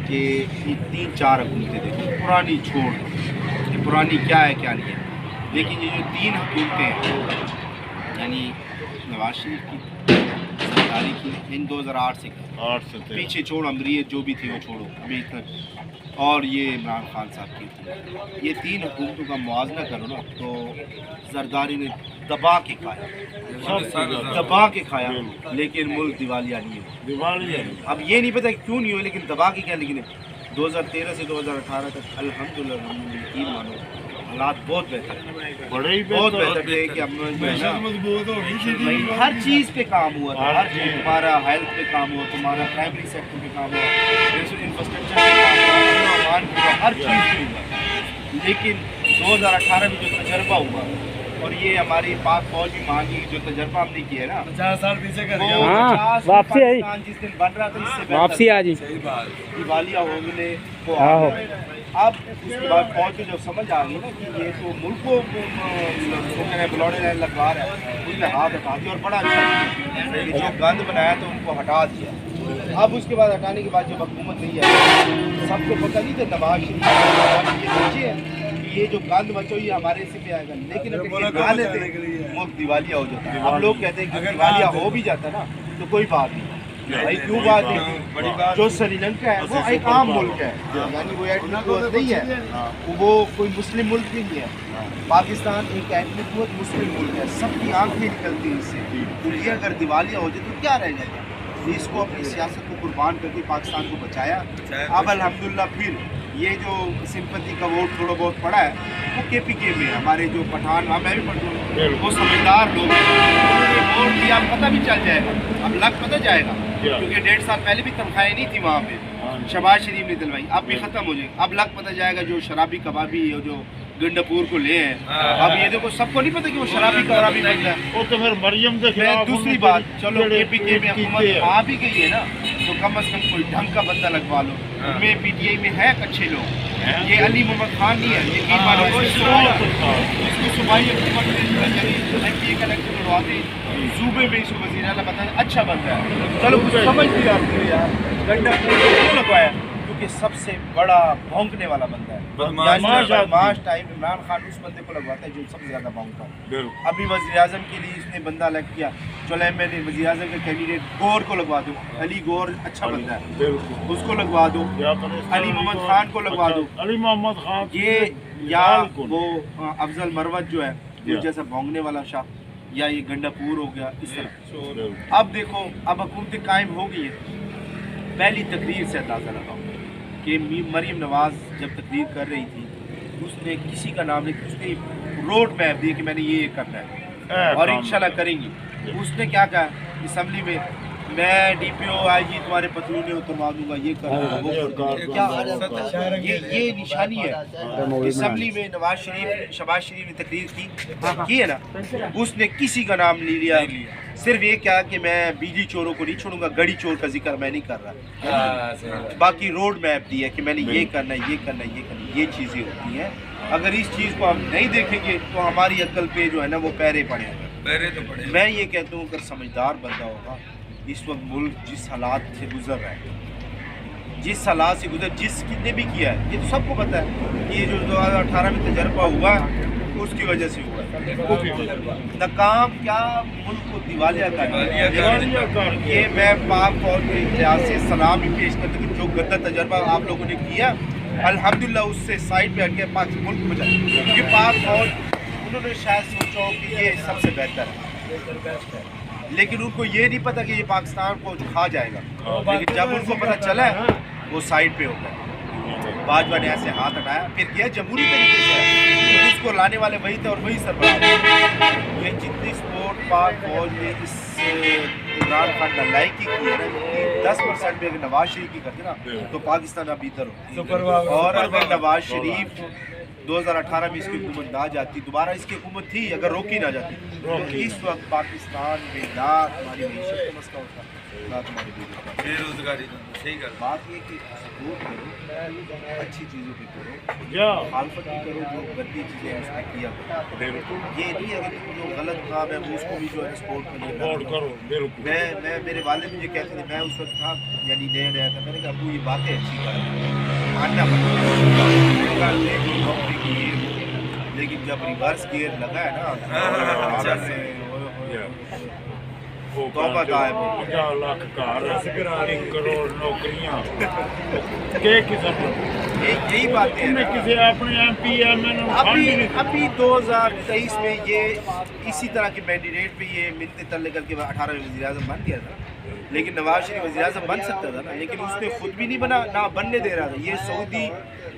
کہ یہ 3-4 حکومتیں دیکھیں، پرانی چھوڑ کہ پرانی کیا ہے کیا نہیں ہے، لیکن یہ جو 3 حکومتیں ہیں یعنی نواز شریف کی سرداری کی ان 2008 سے پیچھے چھوڑو، امریت جو بھی تھی وہ چھوڑو ابھی تک، اور یہ عمران خان صاحب کی تھی، یہ 3 حکومتوں کا موازنہ کرو نا تو زرداری نے دبا کے کھایا لیکن ملک دیوالیہ نہیں ہوا۔ اب یہ نہیں پتہ کیوں نہیں ہو، لیکن دبا کے کیا، لیکن 2013 سے 2018 تک الحمدللہ یقین مانو حالات بہت بہتر ہیں، بہت بہتر تھے کہ ہم ہر چیز پہ کام ہوا تھا، تمہارا ہیلتھ پہ کام ہوا، تمہارا پرائمری سیکٹر پہ کام ہوا، انفراسٹرکچر پہ کام ہوا، ہر چیز پہ ہوا، لیکن 2018 میں جو تجربہ ہوا اور یہ ہماری پاک فوج بھی مانگی جو تجربہ ہم نے کیا ہے نا 50 سال پیچھے پاکستان جس دن بن رہا تھا اس سے واپسی آ جی دیوالیہ ہو گئے وہ اب اس کے بعد فوج کو جب سمجھ آ گئی نا کہ یہ تو ملک کو بلوڑے لائن لگوا رہا ہے، اس نے ہاتھ ہٹا دیا اور بڑا اچھا جو گند بنایا تو ان کو ہٹا دیا۔ اب اس کے بعد ہٹانے کے بعد جب حکومت نہیں آئی سب کو پتہ نہیں تھا نواز شریف یہ بچے ہیں یہ جو گند بچو یہ ہمارے سے پہ آئے گا، لیکن اگر ملک دیوالیہ ہو جاتا ہے۔ ہم لوگ کہتے ہیں کہ دیوالیہ ہو بھی جاتا نا تو کوئی بات نہیں بھائی، کیوں بات ہے، جو سری لنکا ہے وہ ایک عام ملک ہے، یعنی وہ ایٹمی قوت نہیں ہے، وہ کوئی مسلم ملک نہیں ہے، پاکستان ایک ایٹمی قوت مسلم ملک ہے، سب کی آنکھیں نکلتی ہیں اس سے، تو یہ اگر دیوالیہ ہو جائے تو کیا رہ جائے گا، اس کو اپنی سیاست کو قربان کر کے پاکستان کو بچایا۔ اب الحمدللہ پھر یہ جو سمپتی کا ووٹ تھوڑا بہت پڑا ہے وہ کے پی کے میں ہمارے جو پٹھان میں بھی پڑھوں وہ سمجھدار لوگ ہیں، ووٹ دیا پتہ بھی چل جائے گا، اب لگ پتہ جائے گا، کیونکہ 1.5 سال پہلے بھی تنخواہیں نہیں تھی وہاں پہ، شہباز شریف نے دلوائی، اب بھی ختم ہو جائے گا، اب لگ پتہ جائے گا جو شرابی کبابی جو گنڈپور کو لے ہیں، اب یہ دیکھو سب کو نہیں پتہ کہ وہ شرابی کبابی بنتا ہے، وہ تو پھر مریم کے خلاف دوسری بات چلو کے پی کے میں حکومت آ بھی گئی ہے نا تو کم از کم کوئی ڈھنگ کا بندہ لگوا لو، ان میں پی ٹی آئی میں ہے اچھے لوگ، یہ علی محمد خان نہیں ہے، یقین مانو اس کو صوبائی حکومت میں ایم پی کا الیکشن لڑواتے صوبے میں اس کو وزیر اعلیٰ بتایا اچھا بندہ ہے، چلو کچھ سمجھ لیا آپ نے یار گنڈا کیوں لگوایا، کیونکہ سب سے بڑا بھونکنے والا بندہ ہے، بدماش ٹائم عمران خان اس بندے کو لگواتا ہے جو سب سے زیادہ بھونکتا ہے۔ ابھی وزیر اعظم کے لیے اس نے بندہ الگ کیا، چلو میں نے وزیر اعظم کے کینڈیڈیٹ گور کو لگوا دو، علی گور اچھا بندہ ہے اس کو لگوا دو، علی محمد خان کو لگوا دو، علی محمد خان یہ یا وہ افضل مروت جو ہے جو جیسا بھونکنے والا شاہ، یا یہ گنڈا پور ہو گیا اس طرح۔ اب دیکھو اب حکومتیں قائم ہو گئی ہیں، پہلی تقریر سے اندازہ لگاؤ کہ مریم نواز جب تقریر کر رہی تھی اس نے کسی کا نام نہیں، اس نے روڈ میپ دی کہ میں نے یہ کرنا ہے اور انشاءاللہ کریں گی۔ اس نے کیا کہا اسمبلی میں، میں ڈی پی او آئی جی تمہارے پتلونے اتروا دوں گا، یہ کر دوں گا، وہ کر دوں گا، کیا یہ نشانی ہے۔ اسمبلی میں نواز شریف شہباز شریف نے تقریر کی ہے نا، اس نے کسی کا نام نہیں لیا، صرف یہ کیا کہ میں بجلی چوروں کو نہیں چھوڑوں گا، گڑی چور کا ذکر میں نہیں کر رہا، باقی روڈ میپ دی ہے کہ میں نے یہ کرنا ہے یہ کرنا ہے یہ کرنا ہے، یہ چیزیں ہوتی ہیں۔ اگر اس چیز کو ہم نہیں دیکھیں گے تو ہماری عقل پہ جو ہے نا وہ پیرے پڑے ہیں۔ میں یہ کہتا ہوں اگر سمجھدار بندہ ہوگا، اس وقت ملک جس حالات سے گزر رہا ہے، جس حالات سے گزر جس نے بھی کیا ہے یہ تو سب کو پتہ ہے، یہ جو 2018 میں تجربہ ہوا اس کی وجہ سے ہوا ہے، ناکام کیا ملک کو دیوالیہ کا، یہ میں پاک فوج کے لحاظ سے سلام بھی پیش کرتا ہوں کہ جو گندا تجربہ آپ لوگوں نے کیا الحمدللہ اس سے سائڈ پہ ہٹ کے پاک ملک کو بچایا، کیونکہ پاک فوج انہوں نے شاید سوچا ہو کہ یہ سب سے بہتر ہے، لیکن ان کو یہ نہیں پتا کہ یہ پاکستان کو کھا جائے گا، لیکن جب ان کو پتہ چلا وہ سائڈ پہ ہو گئے، باجوہ نے ایسے ہاتھ ہٹایا پھر کیا جمہوری طریقے سے، اس کو لانے والے وہی تھے اور وہی سربراہ تھے۔ یہ جتنی سپورٹ پاک فوج نے اس عمران خان نالائکی کی ہے نا، 10% بھی اگر نواز شریف کی کرتے نا تو پاکستان اب ادھر ہو، اور اگر نواز شریف 2018 میں اس کی حکومت نہ جاتی، دوبارہ اس کی حکومت تھی اگر روکی نہ جاتی تو اس وقت پاکستان میں لاکھ ہماری معیشت کا مسئلہ ہوتا ہے۔ ना तुम्हारी बीवी का। बेरोजगारी सही गल बात ये कि सपोर्ट करो, अच्छी चीज़ों पे करो, या खालफत भी करो, जो गंदी चीज़ें हैं उसमें किया करो। बिल्कुल ये नहीं है कि जो गलत काम है वो उसको भी जो है सपोर्ट करिए। गौर करो बिल्कुल। मैं मेरे वालिद मुझे कहते थे, मैं उस वक्त था यानी नया नया था, मैंने कहा अबू ये बातें अच्छी कर मानना पड़ता है, लेकिन जब रिवर्स गियर लगा है ना तौबा तायब हो गई। 50 लाख घर 1 करोड़ नौकरियां के किस्म यही बातें हैं ने ना। किसी अपने MP MN अभी 2023 में ये इसी तरह के मैंडेट पे ये मिलते तल्ले करके 18 में वज़ीर आज़म बन गया था, लेकिन नवाज शरीफ वज़ीर आज़म बन सकता था ना, लेकिन उसने खुद भी नहीं बना ना बनने दे रहा था। ये सऊदी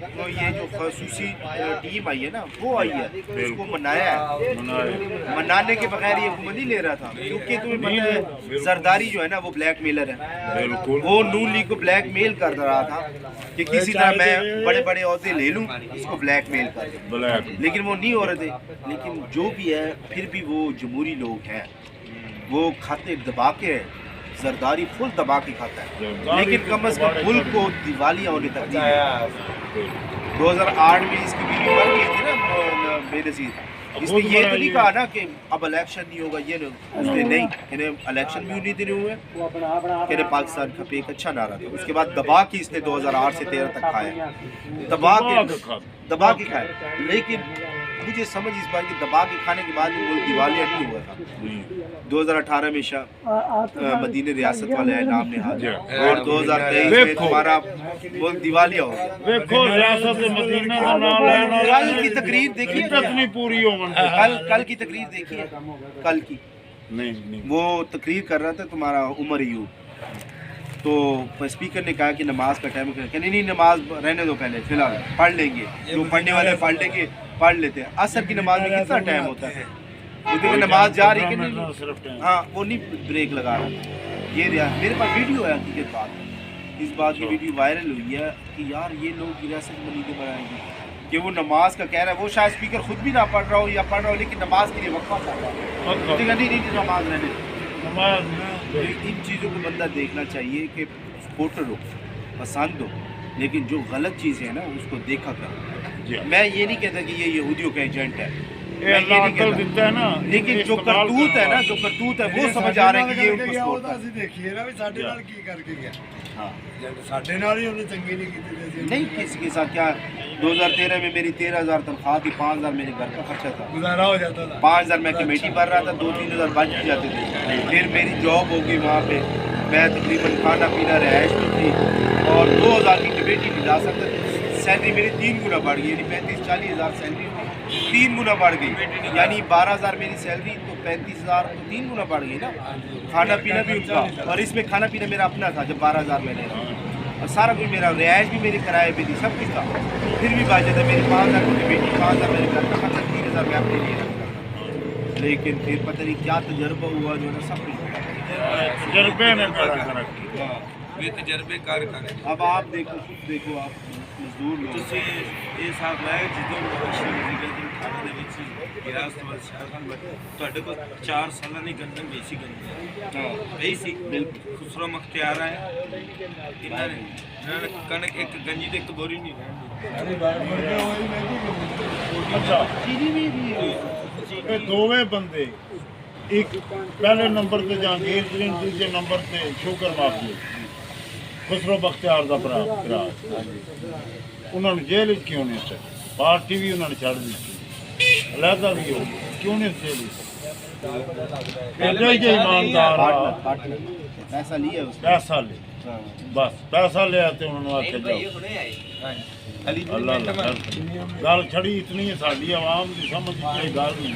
तो ये जो खसूसी टीम आई है ना वो आई है, उसको मनाया है, मनाने के बगैर ये हुकूमत नहीं ले रहा था, क्योंकि तुम्हें पता है जरदारी जो है ना वो ब्लैक मेलर है। बिल्कुल वो नून लीग को ब्लैक मेल कर रहा था कि किसी तरह मैं बड़े बड़े अहदे ले लूँ, इसको ब्लैक मेल कर दूं। ब्लैक लेकिन वो नहीं हो रहे थे। लेकिन जो भी है फिर भी वो जमहूरी लोग हैं, वो खाते दबा के है, जरदारी फुल दबा के खाता है, लेकिन कम अज कम मुल्क को दिवालिया होने तक नहीं है। 2008 में इसकी बीवी मर गई थी ना बेनज़ीर, इसने ये तो नहीं कहा ना कि अब इलेक्शन नहीं होगा, ये उसने नहीं, इन्हें इलेक्शन भी उन्हीं दिन हुए, इन्हें पाकिस्तान का पे एक अच्छा नारा था। उसके बाद दबा के इसने 2008 से 13 तक खाया, दबा के खाया। लेकिन मुझे समझ इस बात की दबा के खाने के बाद भी मुल्क दिवालिया नहीं हुआ था। 2018 में मदीने रियासत वाले ऐलान ने हाजिर, और 2023 में तुम्हारा मुल्क दिवालिया हो गया। देखो रियासत मदीना का नाम लेना कल की तकरीर देखी, कितनी पूरी हो मन कल की तकरीर देखी है, कल की नहीं वो तकरीर कर रहा था तुम्हारा उमर यूब, तो स्पीकर ने कहा कि नमाज का टाइम है, नहीं नमाज रहने दो, पहले फिलहाल पढ़ लेंगे, जो पढ़ने वाले पढ़ लेंगे, पढ़ लेते हैं। असर की नमाज में कितना टाइम होता है, उसकी नमाज जा रही है कि नहीं, हाँ वो नहीं ब्रेक लगा रहा। ये मेरे पास वीडियो है, हकीकत बात है, इस बात की वीडियो वायरल हुई है कि यार ये लोग रियासत मदीने बनाएंगे, कि वो नमाज का कह रहा है, वो शायद स्पीकर खुद भी ना पढ़ रहा हो या पढ़ रहा हो, लेकिन नमाज के लिए वक्फा कर रहा है, नहीं नमाज रहने दो। इन चीज़ों को बंदा देखना चाहिए कि सपोर्टर हो, पसंद हो, लेकिन जो गलत चीज़ें हैं ना उसको देखा करो। मैं ये नहीं कहता कि ये यहूदियों का एजेंट है, मैं ये नहीं कहता है ना, लेकिन जो करतूत है ना, जो करतूत है वो समझ आ रहा है कि ये उनको सपोर्ट है। ਅਸੀਂ ਦੇਖੀਏ ਨਾ ਵੀ ਸਾਡੇ ਨਾਲ ਕੀ ਕਰਕੇ ਗਿਆ हाँ ਸਾਡੇ ਨਾਲ ਹੀ ਉਹਨੇ ਚੰਗੀ ਨਹੀਂ ਕੀਤੀ ਤੇ ਅਸੀਂ नहीं किसी के साथ क्या, 2013 में मेरी 13,000 तनख्वाह थी, 5,000 मेरे घर का खर्चा था, ਗੁਜ਼ਾਰਾ ਹੋ ਜਾਂਦਾ था 5,000 मैं कमेटी भर रहा था, 2-3 हज़ार बच जाते थे। फिर मेरी जॉब हो गई वहाँ पे, मैं तकरीबन खाना पीना रिहाइश भी थी, और 2,000 की कमेटी भी ला सकता था। सैलरी मेरी 3 गुना बढ़ गई, यानी 35-40 हज़ार सैलरी थी, 3 गुना बढ़ गई, यानी 12,000 मेरी सैलरी तो 35,000 तो 3 गुना बढ़ गई ना। खाना पीना भी उनका, और इसमें खाना पीना मेरा अपना था जब 12,000 मैंने, और सारा कुछ मेरा, रिहाइश भी मेरे किराए पे थी, सब कुछ था, फिर भी बात था मेरी 5,000 की बेटी, 5,000 मेरे घर का खर्चा, 3,000 मैं अपने लिए रखता। लेकिन फिर पता नहीं क्या तजर्बा हुआ जो है ना, सब कुछ तजर्बे ने बड़ा तरक्की। ये तजर्बेकार करे। अब आप देखो, खुद देखो, आप मजदूर लोग, ਤੁਸੀਂ ਇਹ ਹਿਸਾਬ ਲਾਇਆ ਜਦੋਂ ਮਸ਼ੀਨ ਨਿਕਲ ਕੇ ਖਾਣੇ ਦੇ ਵਿੱਚ ਗਿਰਾਸ ਵਾਲਾ ਸ਼ਾਖਾਂ ਤੁਹਾਡੇ ਕੋਲ 4 ਸਾਲਾਂ ਦੀ ਗੰਦਮ ਵੇਚੀ ਗਈ हाँ ਗਈ ਸੀ ਬਿਲਕੁਲ ਖੁਸਰੋ ਮੁਖਤਿਆਰ ਆਇਆ ਇਹਨਾਂ ਨੇ ਕਣਕ ਇੱਕ ਗੰਜੀ ਤੇ ਇੱਕ ਬੋਰੀ ਨਹੀਂ ਰਹਿੰਦੀ ਅੱਛਾ चीनी में भी ਇਹ ਦੋਵੇਂ ਬੰਦੇ, ਇੱਕ ਪਹਿਲੇ ਨੰਬਰ ਤੇ ਜਹਾਂਗੀਰ ਸਿੰਘ, ਦੂਜੇ ਨੰਬਰ ਤੇ ਸ਼ੂਗਰ ਮਾਫੀ ਖੁਸਰੋ ਬਖਤਿਆਰ ਦਾ ਭਰਾ, ਉਹਨਾਂ ਨੂੰ ਜੇਲ੍ਹ ਵਿੱਚ ਕਿਉਂ ਨਹੀਂ ਸਕੇ, ਪਾਰਟੀ ਵੀ ਉਹਨਾਂ ਨੇ ਛੱਡ ਦਿੱਤੀ, ਅਲੱਗਾ ਵੀ ਹੋ ਗਈ, ਕਿਉਂ ਨਹੀਂ ਜੇਲ੍ਹ ਵਿੱਚ ਐਡੇ ਜੇ ਇਮਾਨਦਾਰ ਆ, पार्टनर पैसा लिया उसने। ਪੈਸਾ ਲੈ, हाँ। ਬਸ ਪੈਸਾ ਲਿਆ ਤੇ ਉਹਨਾਂ ਨੂੰ ਆਖਿਆ ਜਾਓ ਅੱਲਾ ਅੱਲਾ ਗੱਲ ਛੜੀ ਇਤਨੀ ਹੈ, ਸਾਡੀ ਆਵਾਮ ਦੀ ਸਮਝ ਕੋਈ ਗੱਲ ਨਹੀਂ,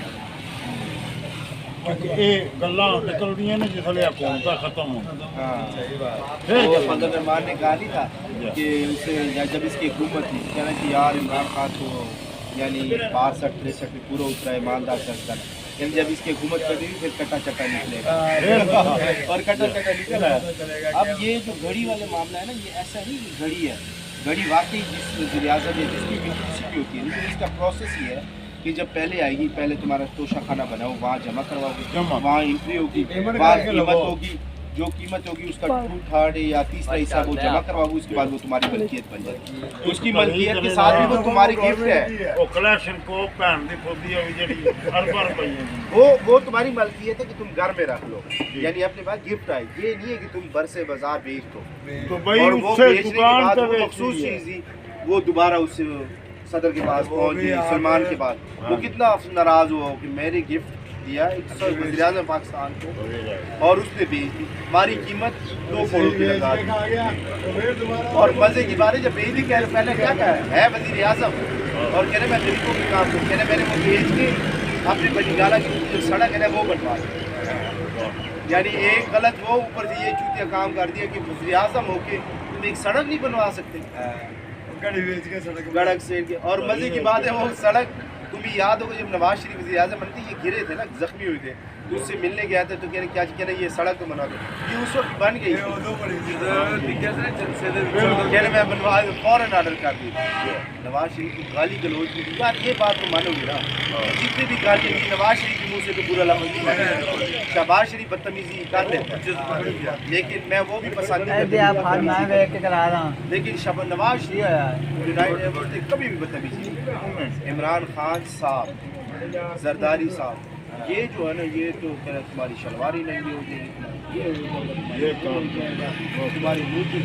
ਕਿਉਂਕਿ ਇਹ ਗੱਲਾਂ ਨਿਕਲਦੀਆਂ ਨੇ ਜਿਸਲੇ ਹਕੂਮਤਾਂ ਖਤਮ ਹੋਣ। वो फजल रहमान ने कहा नहीं था कि उसे जब इसकी हुकूमत थी, कहना कि यार इमरान खान तो यानी 62-63 में पूरा उतरा ईमानदार करता है, लेकिन जब इसकी हुकूमत कर दी फिर कटा चटा निकलेगा, और कटा चटा निकला है। अब ये जो घड़ी वाले मामला है ना, ये ऐसा नहीं कि घड़ी है, घड़ी वाकई जिस रियासत है जिसकी भी किसी की होती है, लेकिन इसका प्रोसेस ये है कि जब पहले आएगी, पहले तुम्हारा तोशा खाना बनाओ, वहाँ जमा करवाओगे, वहाँ एंट्री होगी, वहाँ कीमत होगी, जो कीमत होगी उसका 2/3 या तीसरा हिस्सा वो जमा करवाओगे, उसके बाद वो तुम्हारी मलकियत बन जाती है। उसकी मलकियत के साथ भी वो तुम्हारी गिफ्ट है, ਉਹ ਕਲੈਕਸ਼ਨ ਕੋ ਭੈਣ ਦੀ ਖੋਦੀ ਹੋਈ ਜਿਹੜੀ ਅਰਬਾਂ ਰੁਪਈਏ ਦੀ वो तुम्हारी मलकियत है कि तुम घर में रख लो, यानी अपने पास गिफ्ट आए। ये नहीं है कि तुम बरसे बाजार बेच दो, तो भाई और वो उससे बेचने के दुकान बाद पे वो बेच मखसूस दी है। चीज ही वो दोबारा उस सदर के पास पहुंच भी गई, आप- सलमान के पास, वो कितना नाराज हुआ कि मेरे गिफ्ट दिया वज़ीर-ए-आज़म पाकिस्तान को और उसने बेच दी, हमारी कीमत 2 करोड़ की लगा दी। आ गया तो फिर दोबारा और मजे की बात है जब बेच दी, कह रहे पहले क्या कहा है वज़ीर-ए-आज़म, और कह रहे मैं गरीबों के काम करूँ, कह रहे मैंने वो बेच के अपनी बंगाला की जो सड़क है ना वो बनवा दी। यानी एक गलत वो ऊपर से ये चूतिया काम कर दिया कि वज़ीर-ए-आज़म होके तुम एक सड़क नहीं बनवा सकते, गड़ी बेच के सड़क गड़क से के। और मजे की बात है वो सड़क तुम्हें याद होगा जब नवाज शरीफ वज़ीर-ए-आज़म बने थे, ये गिरे थे ना, जख्मी हुए थे, तो उससे मिलने गया था तो कह रहे क्या कह रहे ये सड़क तो बना दो, ये उस वक्त बन गई थी। ਉਦੋਂ ਬੜੀ ਸੀ कह रहे मैं बनवा फौरन ऑर्डर कर दी। नवाज शरीफ की गाली गलौज की यार ये बात तो मानोगे ना, जितनी भी गाली की नवाज शरीफ के मुंह से तो बुरा लफ्ज़ नहीं है, शहबाज शरीफ बदतमीजी कर लेता है, लेकिन मैं वो भी पसंद नहीं करता। लेकिन नवाज शरीफ यूनाइटेड एयरपोर्ट से कभी भी बदतमीजी नहीं करता। इमरान खान साहब, जरदारी साहब, ये जो है ना ये तो कह रहे तुम्हारी शलवार ही नहीं हो जाएगी, ये ये काम तुम्हारी मुंह की